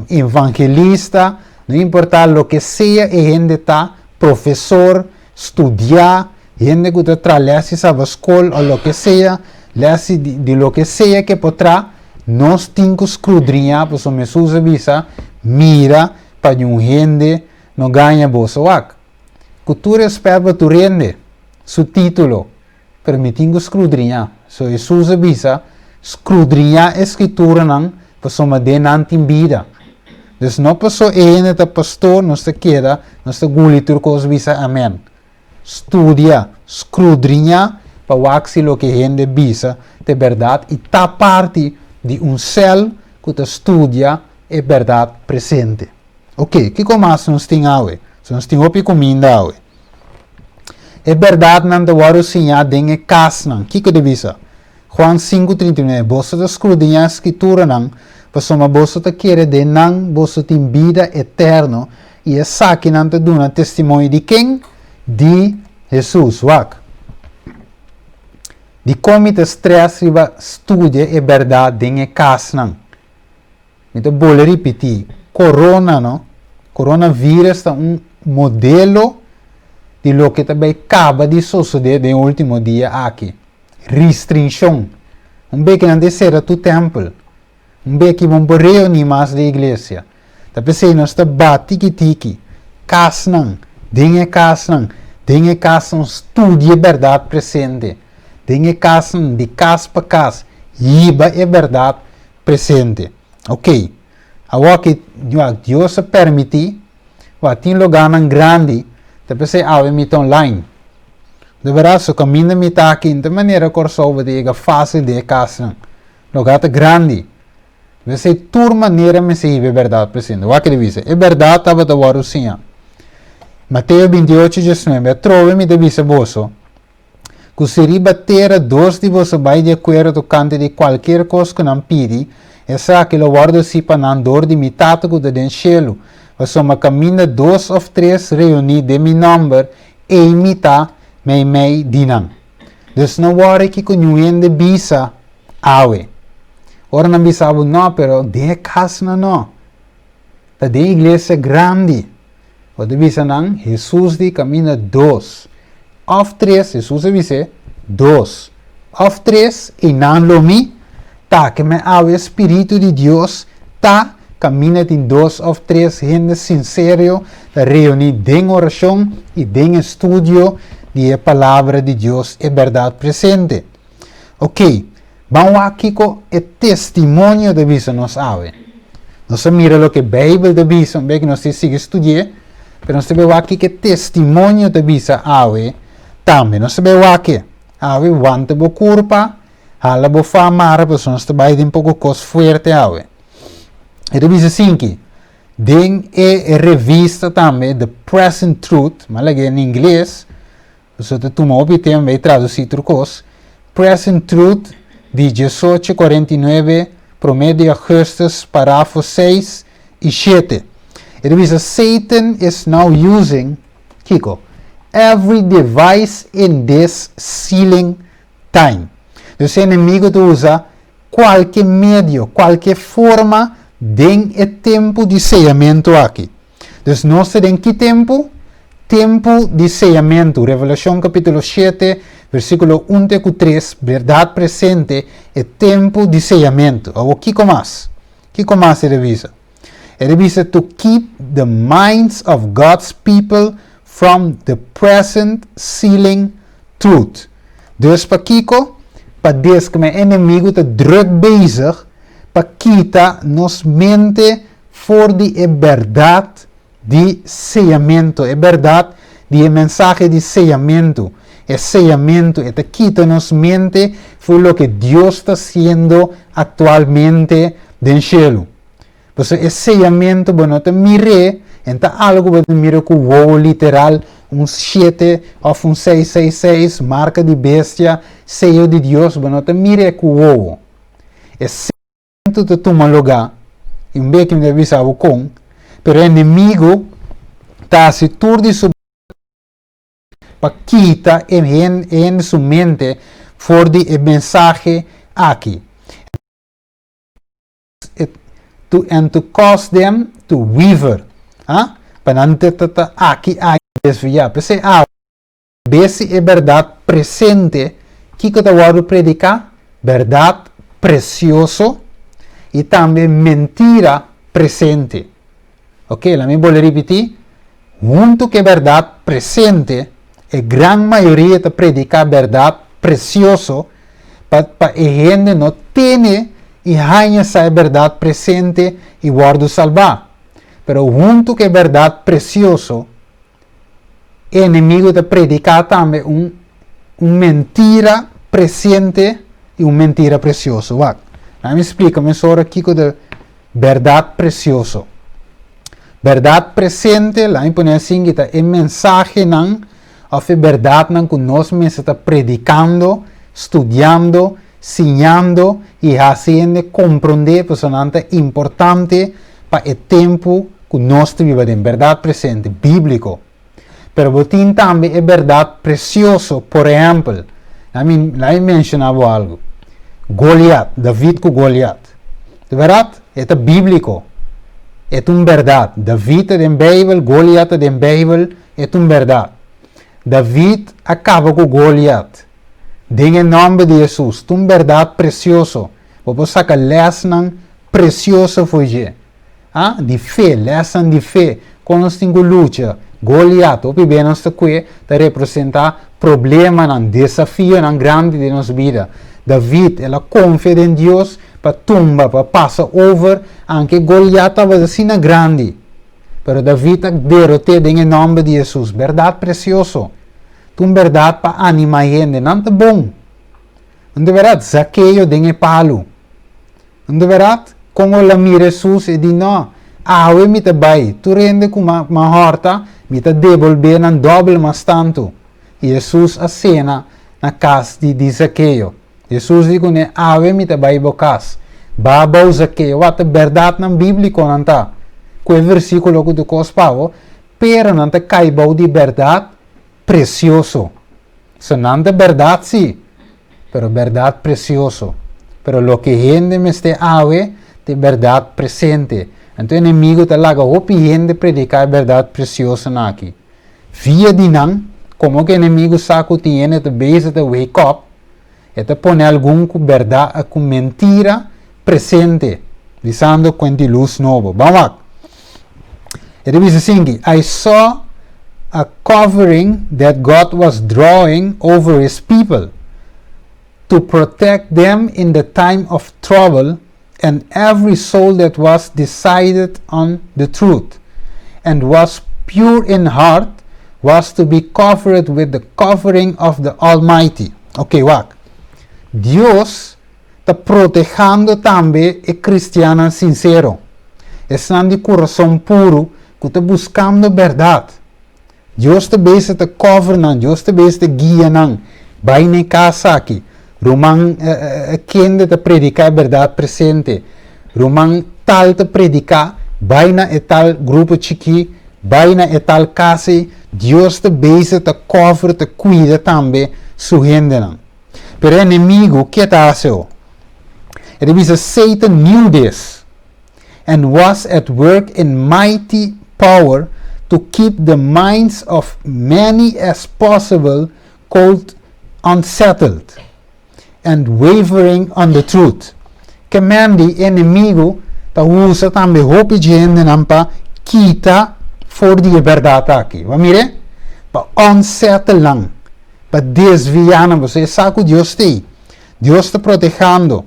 evangelista, não importa o que seja, e gente está professor, estudar, gente que está trabalhando na escola ou o que seja, de lo que seja que potrá, nós temos que escudrinhar, por isso Jesus avisa, mira para um gente não ganha bolsa wak. Cultura espera tu rende, su título, permitindo escudrinhar. So Jesus avisa, escudrinhar a escritura não, para soma de não tem vida. Dus não passou ainda da pastor, não se queda, não se guli turcos avisa, amém. Estudia, escudrinhar, para o axilo que gente visa, de verdade, e tá parte de um céu que te estudia a verdade presente. Ok, que mais nós temos hoje? Nós temos opi comida hoje. É verdade não te vou ensinar em casa não. Que devisa? Juan 5:39. Você te escudrinha a escritura não, para uma você te quer de não, você tem vida eterna e essa que não te dá testemunho de quem? De Jesus. Wak. De como te estressa estudia a verdade em casa não. Então vou repetir. Coronavírus é um modelo de lo que também acaba de suceder no último dia aqui. Restrição. Bem que não descer tu templo. Bem que vamos reunir mais da igreja. Tapi se nós está tiki-tiki. Casa não. Dengue casa não. Dengue casa não estudia a verdade presente. Dengue casa não. De casa para casa. Iba a verdade presente. Ok. Agora que Deus permite, tem lugar grande, depois se mito online. De verdade, o caminho me está aqui de maneira corsosa de fácil de casa. Lugar grande. Você tur maneira me se a verdade presente. O que ele diz? É verdade estava da warusinha. Mateus 28:19. Trove-me de visa boso. Que se ribater dois de você vai de acordo com de qualquer coisa que não pedi, essa que lo guardo si para não dor de mitad que de cielo. Você me caminha dois ou três reunidos de meu nome e imita me dinam. Dus não worry que conhecem de bisa awe. Ora não bisa não, pero de casa não. Da de igreja grande. O de bisa não, Jesus de caminha dois. Of três, Jesus disse dois. Of três e não lo mi. Tá, que me o Espírito de Deus tá caminha em dois ou três gente sincero da reunir em oração e em estudo de palavra de Deus é verdade presente. Ok, vamos aqui com o testemunho de vida nós ave. Nós mira o que a Bíblia de vida, bem que nós siga estudar, mas nós vemos aqui que testemunho de vida ave também. Nós vemos aqui, ave wanta bo curpa, hala bo famar, mas nós também tem pouco coisa forte ave. E diz assim que tem a revista também, The Present Truth, mas aqui em inglês, você toma o tema e traduzir trocos. Present Truth de 18:49, promedio ajustes, parágrafo 6 e 7. E diz Satan is now using, Kiko, every device in this sealing time. Então, o inimigo usa qualquer meio, qualquer forma de tempo de sellamento aqui. Então, nós temos que tempo? Tempo de sellamento. Revelação capítulo 7, versículo 1 a 3, verdade presente, é tempo de sellamento. O que mais? O que mais ele avisa? Ele avisa to keep the minds of God's people from the present sealing truth. Dus para Kiko, para Deus que meu inimigo está druk bezig, para quitar nos mente for de verdade de sellamento, é verdade de mensagem de sellamento. É sellamento, é quita nos mente foi o que Deus está haciendo atualmente no cielo. Pues é sellamento, bueno, te mire, então algo que te mire com o literal, um 7 ou um 666, marca de bestia, sello de Deus, bueno, te mire com o. É sellamento de toma lugar e um beco me avisava com, pero o inimigo está se turdi su para quita em sua mente for de mensagem aqui. And to cause them to waver. Para não ter aqui desviar. Porque esse é verdade presente que eu vou predicar, verdade precioso e também mentira presente. Ok, lá me vou repetir. Junto que verdade presente, a grande maioria de predicar verdade precioso, para a gente não tem e ganha essa verdade presente e guardo salvar. Pero junto que verdade precioso, o inimigo de predicar também mentira presente e mentira precioso. Me explica, me sobre aqui de verdade precioso. Verdade presente, lá me põe assim, que é mensagem não, ou é verdade não que nós mesmos está predicando, estudando, ensinando e fazendo compreender personalmente importante para o tempo que nós vivemos em verdade presente, bíblico. Pero botin também é verdade precioso, por exemplo, lá me mencionava algo, Goliat, David com Goliat. De verdade, é bíblico. É uma verdade. David é em Bíblia, Goliat é em Bíblia, é uma verdade. David acaba com Goliat. Em nome de Jesus, uma verdade preciosa. Vou sacar lesson preciosa foi de fé, lesson de fé. Quando nós temos luta, Goliat, o bem nós está representa problema, desafio grande de nossa vida. David, ela confia em Deus para tumba, para passar over, anche Goliat estava assim grande. Pero David derrotou em nome de Jesus. Verdade precioso. Uma verdade para animar a gente, não é bom. Não é verdade? Zaqueu tem palo. Não é verdade? Como ela mira Jesus e diz, não, eu me vai, tu rende com uma horta, me devolver na doble mas tanto. E Jesus acena na casa de Zaqueu. Jesus diz, eu me vai para casa. Baba Zaqueu, a verdade na Bíblia não está. Com o versículo que tu cospava, pero não cai de verdade precioso. So não é verdade, sim, pero verdade precioso. Pero lo que gente me está ave de verdade presente. Então o inimigo está lá, o gente predicar verdade preciosa aqui. Via de não, como que o inimigo sabe que tem de base de wake up, é de pôr algum com verdade, com mentira presente, dizendo com de luz novo. Vamos lá. Ele diz assim, I saw a covering that God was drawing over his people to protect them in the time of trouble, and every soul that was decided on the truth and was pure in heart was to be covered with the covering of the Almighty. Ok, wak. Deus está protegendo também o cristiano sincero. Estão de coração puro que está buscando verdade. Deus também está coverando, Deus também está guiando. Vai na casa aqui. Roman quem te predicar a verdade presente. Roman tal te predicar, vai na tal grupo chiqui, vai na tal casa. Deus também está cover, te cuida também sua gente. Pero o inimigo, que está fazendo? Ele diz, Satan knew this and was at work in mighty power to keep the minds of many as possible cold, unsettled, and wavering on the truth. Que mandi inimigo ta usa também roupa de gente não para quita for de verdade aqui. Vamos ver? Para unsettle, para desviar, você sabe que Deus tem. Deus está protegendo.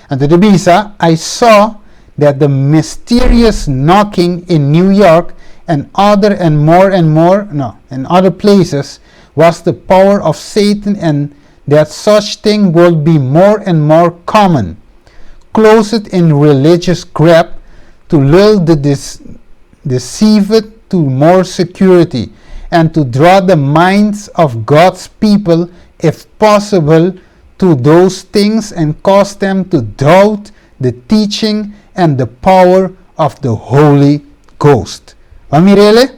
And the Bisa, I saw that the mysterious knocking in New York and other places was the power of Satan, and that such thing will be more and more common, closed in religious grip to lull the deceived to more security, and to draw the minds of God's people, if possible, to those things and cause them to doubt the teaching and the power of the Holy Ghost. Vamos mirele?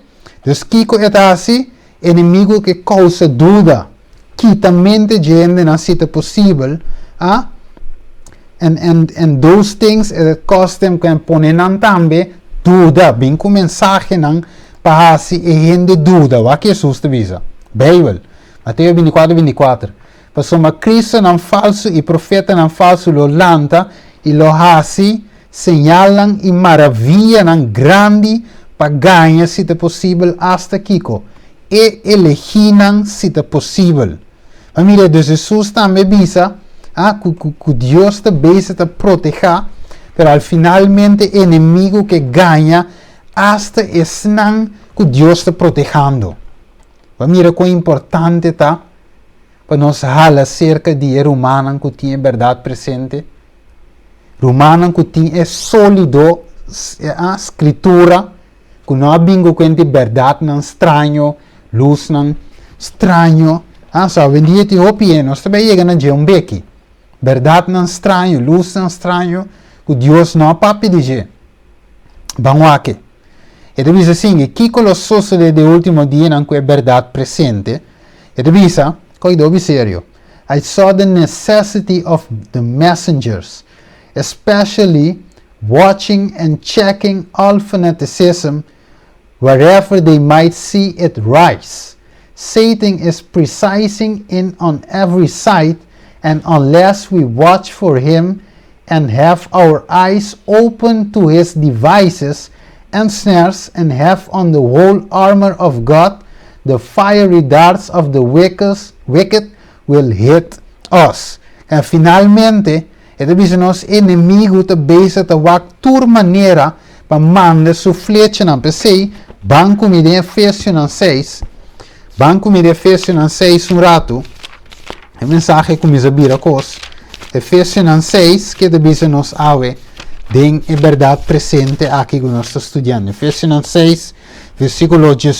Dus Kiko é assim, inimigo que causa dúvida, quita mente gente na cita possível, and those things that cause them que ponen também dúvida, bem com mensagem não para assim e gente dúvida, o que Jesus te avisa. Bíblia, Mateus 24:24. Passou uma Cristo não falso e profeta não falso lo lanta e lo hasi señalan e maravilha não grande para ganhar se é possível hasta Kiko e eleginan se é possível. Família de Jesus também avisa que Deus te beisa te proteger, pero al finalmente inimigo que ganha hasta es não que Deus te protegendo. Família, quão importante está para nós falar acerca de humano que tem verdade presente, humano que tem é sólido a escritura, que não bingo com a verdade não estranho, luz não estranho, sabe, dia te opie, nós também chegamos a um beque, verdade não estranho, luz não estranho, que Deus não papi dizer, vamos aqui. E deve assim, que lo sosole de último dia não é verdade presente, e deve ser, coi sério, I saw the necessity of the messengers, especially watching and checking all fanaticism wherever they might see it rise. Satan is precising in on every side, and unless we watch for him and have our eyes open to his devices and snares and have on the whole armor of God, the fiery darts of the wicked will hit us. And finalmente, ito bisa nos inimigo te besa te wak tur maneira pa manda su flecha na pesei, banco mi de Efesios 6, um rato, a mensagem que me zabira cos, Efesios 6, que te bisa nos awe, den é verdade presente aqui que nós estamos estudando. Efesios 6, versículo 1, te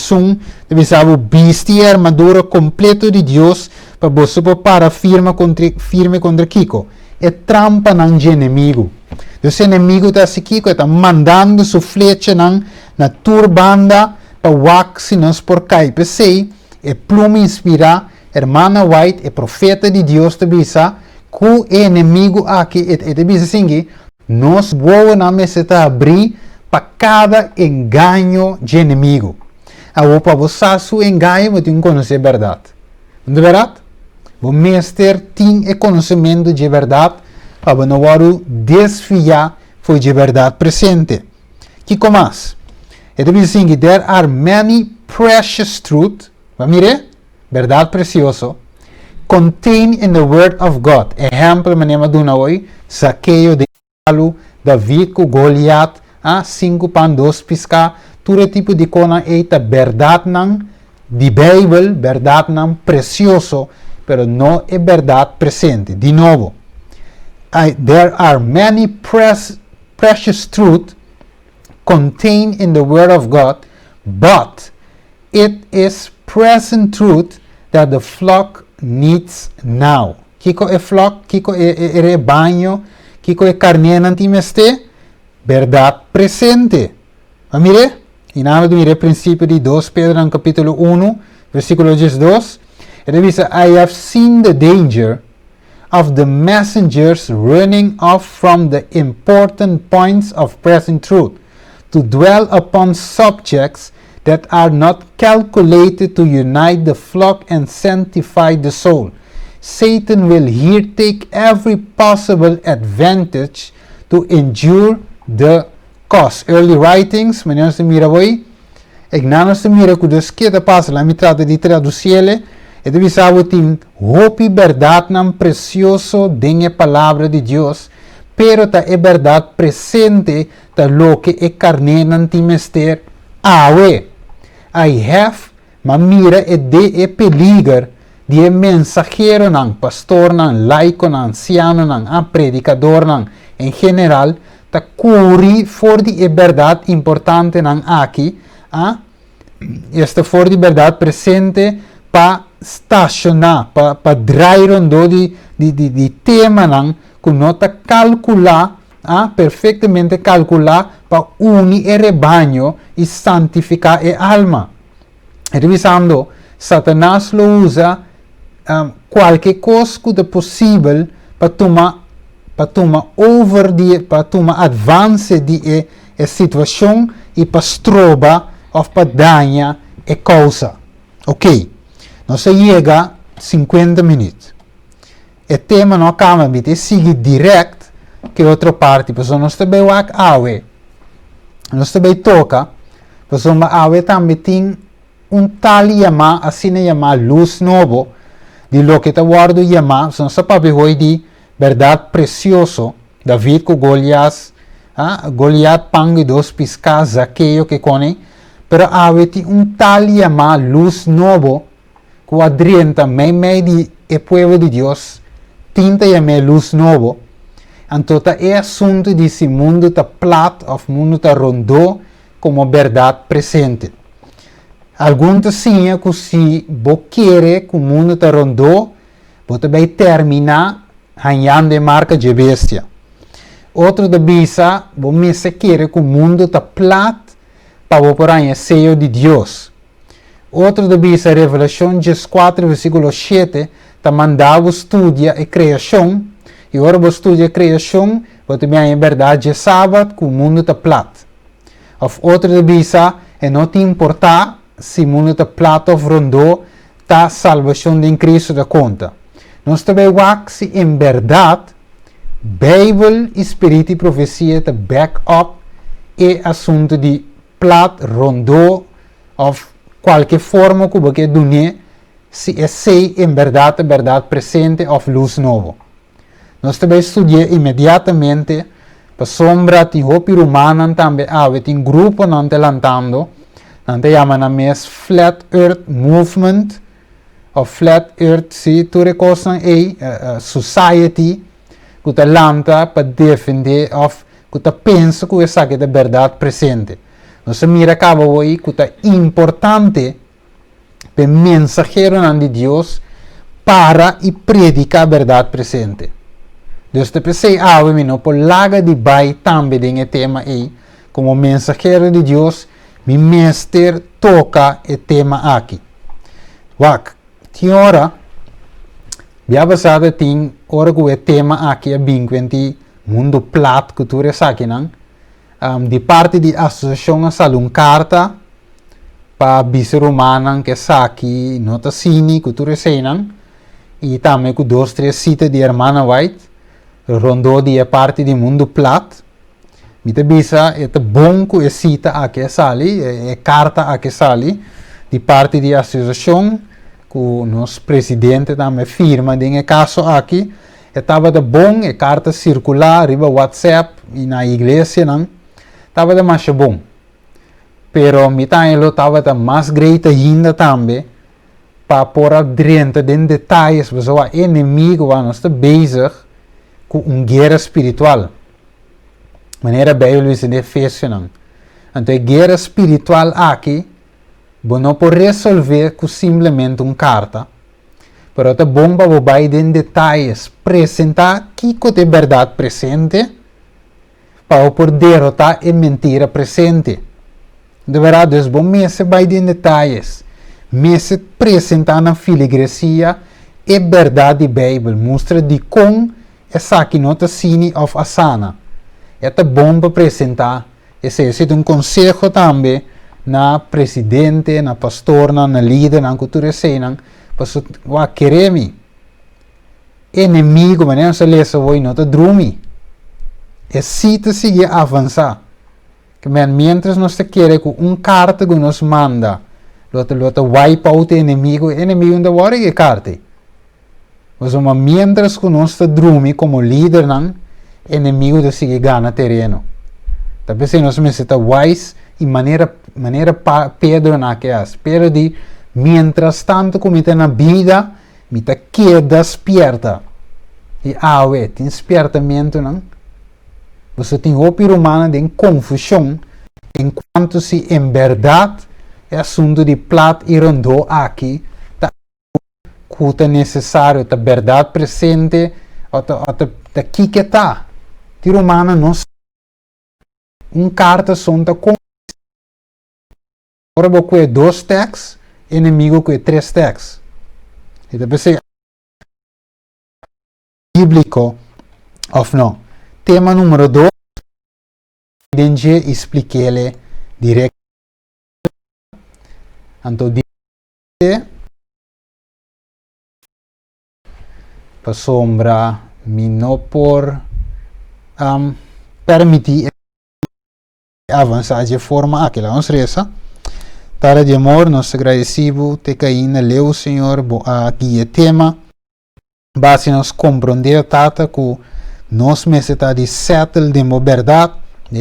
bisa o vestir a armadura completo de Deus para você para firme contra Kiko. É trampa não de inimigo. Então, o inimigo está aqui, está mandando sua flecha na turbanda para o se nós por cair. Pensei, é pluma inspirar, irmã White, é profeta de Deus, te bisa, que o inimigo aqui, te bisa assim, nós vamos na mesa abrir para cada engano de inimigo. Para você, seu engano, você tem que conhecer a verdade. Não é verdade? O mestre tem o conhecimento de verdade para não desfiar foi de verdade presente. Que mais? Ele diz assim que there are many precious truths, vamos ver? Verdade precioso, contained in the word of God. Exemplo, manema duna hoje, Zaqueu de Galo, David com Goliath, 5 pães, 2 piscar, todo tipo de coisa é verdade não, de Bíblia, verdade não precioso, pero não é verdade presente. De novo, there are many precious truths contained in the Word of God, but it is present truth that the flock needs now. Kiko é flock, kiko é rebanho, kiko é carne antimeste, verdade presente. Vamos ver? E nada de mire princípio de 2 Pedro no capítulo 1, versículo 12. Ele diz, I have seen the danger of the messengers running off from the important points of present truth, to dwell upon subjects that are not calculated to unite the flock and sanctify the soul. Satan will here take every possible advantage to endure the cause. Early writings, meneer se mira hoy, ignanos se mira que Deus que te passa, lá me trata de traduzir. E deve saber que hope verdade não precioso denha palavra de Deus, pero ta é verdade presente ta lo que é carne não tem mester awe. I have, ma mira e de e peligar de mensageiro não, pastor não, laico não, anciano não, predicador não, em geral, ta curi for de e verdade importante não aqui, esta for de verdade presente para estacionar, para drair de tema não, que nota calcular perfeitamente calcular para unir o rebanho e santificar a alma. Revisando, Satanás lo usa qualquer coisa que é possível para tomar avance de a situação e para estroba ou para danhar a causa. Ok, nós chega 50 minutos. O tema não acaba de seguir direto que outra parte, porque nós também nós também toca, porque também tem tal chamado, assim chamado luz novo, de lo que está guardo chamado, nós sabemos hoje de verdade precioso, David com Golias, Goliat pangue dos piscas, Zaqueu que cone, pero tem tal chamado luz novo, que adrienta meio de o povo de Deus, tinta chamado luz novo, então é assunto de se mundo está plato ou mundo está rondo como verdade presente. Alguns sim que se você quer que o mundo está rondo, você vai terminar ganhando a marca de bestia. Outro da bisa, você quer que o mundo está plato para você pôr o sello de Deus. Outro da bisa, Revelação 4, versículo 7, está mandado estudar a criação. E agora você estuda a criação, você também é verdade de sábado que o mundo está plato. Outro da bisa, não te importa se o mundo está plato ou rondo, está a salvação de Cristo da conta. Nós também vemos se em verdade, Bíblia, Espírito e Profecia está back up e assunto de plato, rondo ou qualquer forma que você dune, se é sei em verdade a verdade presente ou luz novo. Nós também estudamos imediatamente para sombra de hopi humana também tem grupo não te lantando, não te chama na mes Flat Earth Movement ou Flat Earth se tu recosta society que te lanta para defender ou que te pensa que essa é a verdade presente. Nós mira acaba hoje que é importante para mensageiro de Deus para e predicar a verdade presente. Deus te pensei não por laga de bai também de tema aí, como mensageiro de Deus, meu mestre toca o tema aqui. Tem hora, já passada tem hora que o tema aqui é bem quente mundo plato que tu aqui não, de parte da associação a salão carta para bisa romana que aqui nota cine que tu recebem e também com 2-3 citas de Hermana White rondou de parte do mundo plato. Mita bisa é bom que cita aqui sali, é carta aqui sali de parte da associação que o nosso presidente também firma de caso aqui. Estava bom, é carta circular, riba WhatsApp e na igreja não. Estava mais bom. Pero mita ele estava mais great ainda também para pôr dentro de detalhes, porque o inimigo vai nos bezig com guerra espiritual. Maneira Bíblia diz em Efésios não. Então, a guerra espiritual aqui, não pode resolver com simplesmente uma carta, mas é bom para você em detalhes, apresentar que é verdade presente, para poder derrotar a mentira presente. De verdade, é bom mesmo vai em detalhes, mesmo apresentar na filigresia a verdade da Bíblia, mostra de como essa aqui não está cine of asana. É bom para apresentar. Esse é um conselho também na presidente, na pastor, na líder, na cultura cena, para querer me. Inimigo, mas não se lesa hoje, não está dormir. É se te seguir avançar. Que mientras nós te queremos com carta que nos manda, lota wipe out o inimigo não vai que carta. Mas mientras que nós te dormir como líder, não, inimigo de seguir ganha terreno. Talvez nós necessitamos wise e maneira Pedro naquelas. Pedro diz, mientras tanto como está na vida, me está queda despierta. E tem despertamento não. Você tem roupa humana de confusão, enquanto se em verdade é assunto de plato e rondô aqui, que é necessário, a verdade presente, aqui que está. de Romana nos carta sonta com agora vou com 2 textos, inimigo com 3 textos. Então pensei bíblico ou não. Tema número 2, denje expliquei-lhe direto. Então para sombra me não por permitir avançar de forma aquela nos reza. Tara de amor, nós agradecemos te caína leu Senhor aqui o tema base nos compreender tata que nós necessitamos de settle de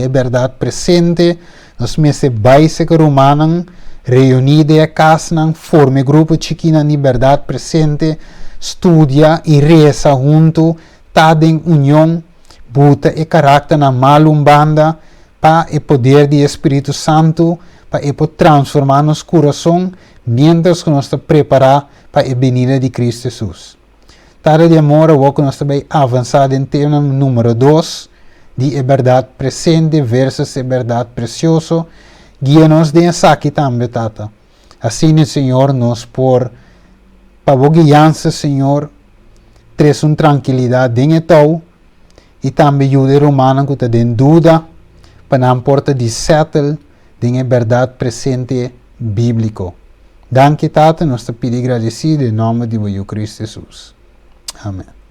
verdade presente, nós necessitamos básica romana reunida a casa, forme grupo chiquina de verdade presente, estudia e reza junto, tá em união, buta e caráter na malumbanda, para o poder do Espírito Santo, para transformar nosso coração, mientras que nós estamos preparados para a venida de Cristo Jesus. Tarde de amor, eu que nós também avançar em tema número 2, de verdade presente versus verdade precioso, guia-nos de aqui também, tata. Assim, o Senhor nos por para a guiança, Senhor, traz uma tranquilidade em teu e também ajuda romana que está em dúvida, para não importa de settle de verdade presente bíblico. Danke, tata, nós te pedimos agradecido em nome de Cristo Jesus. Amém.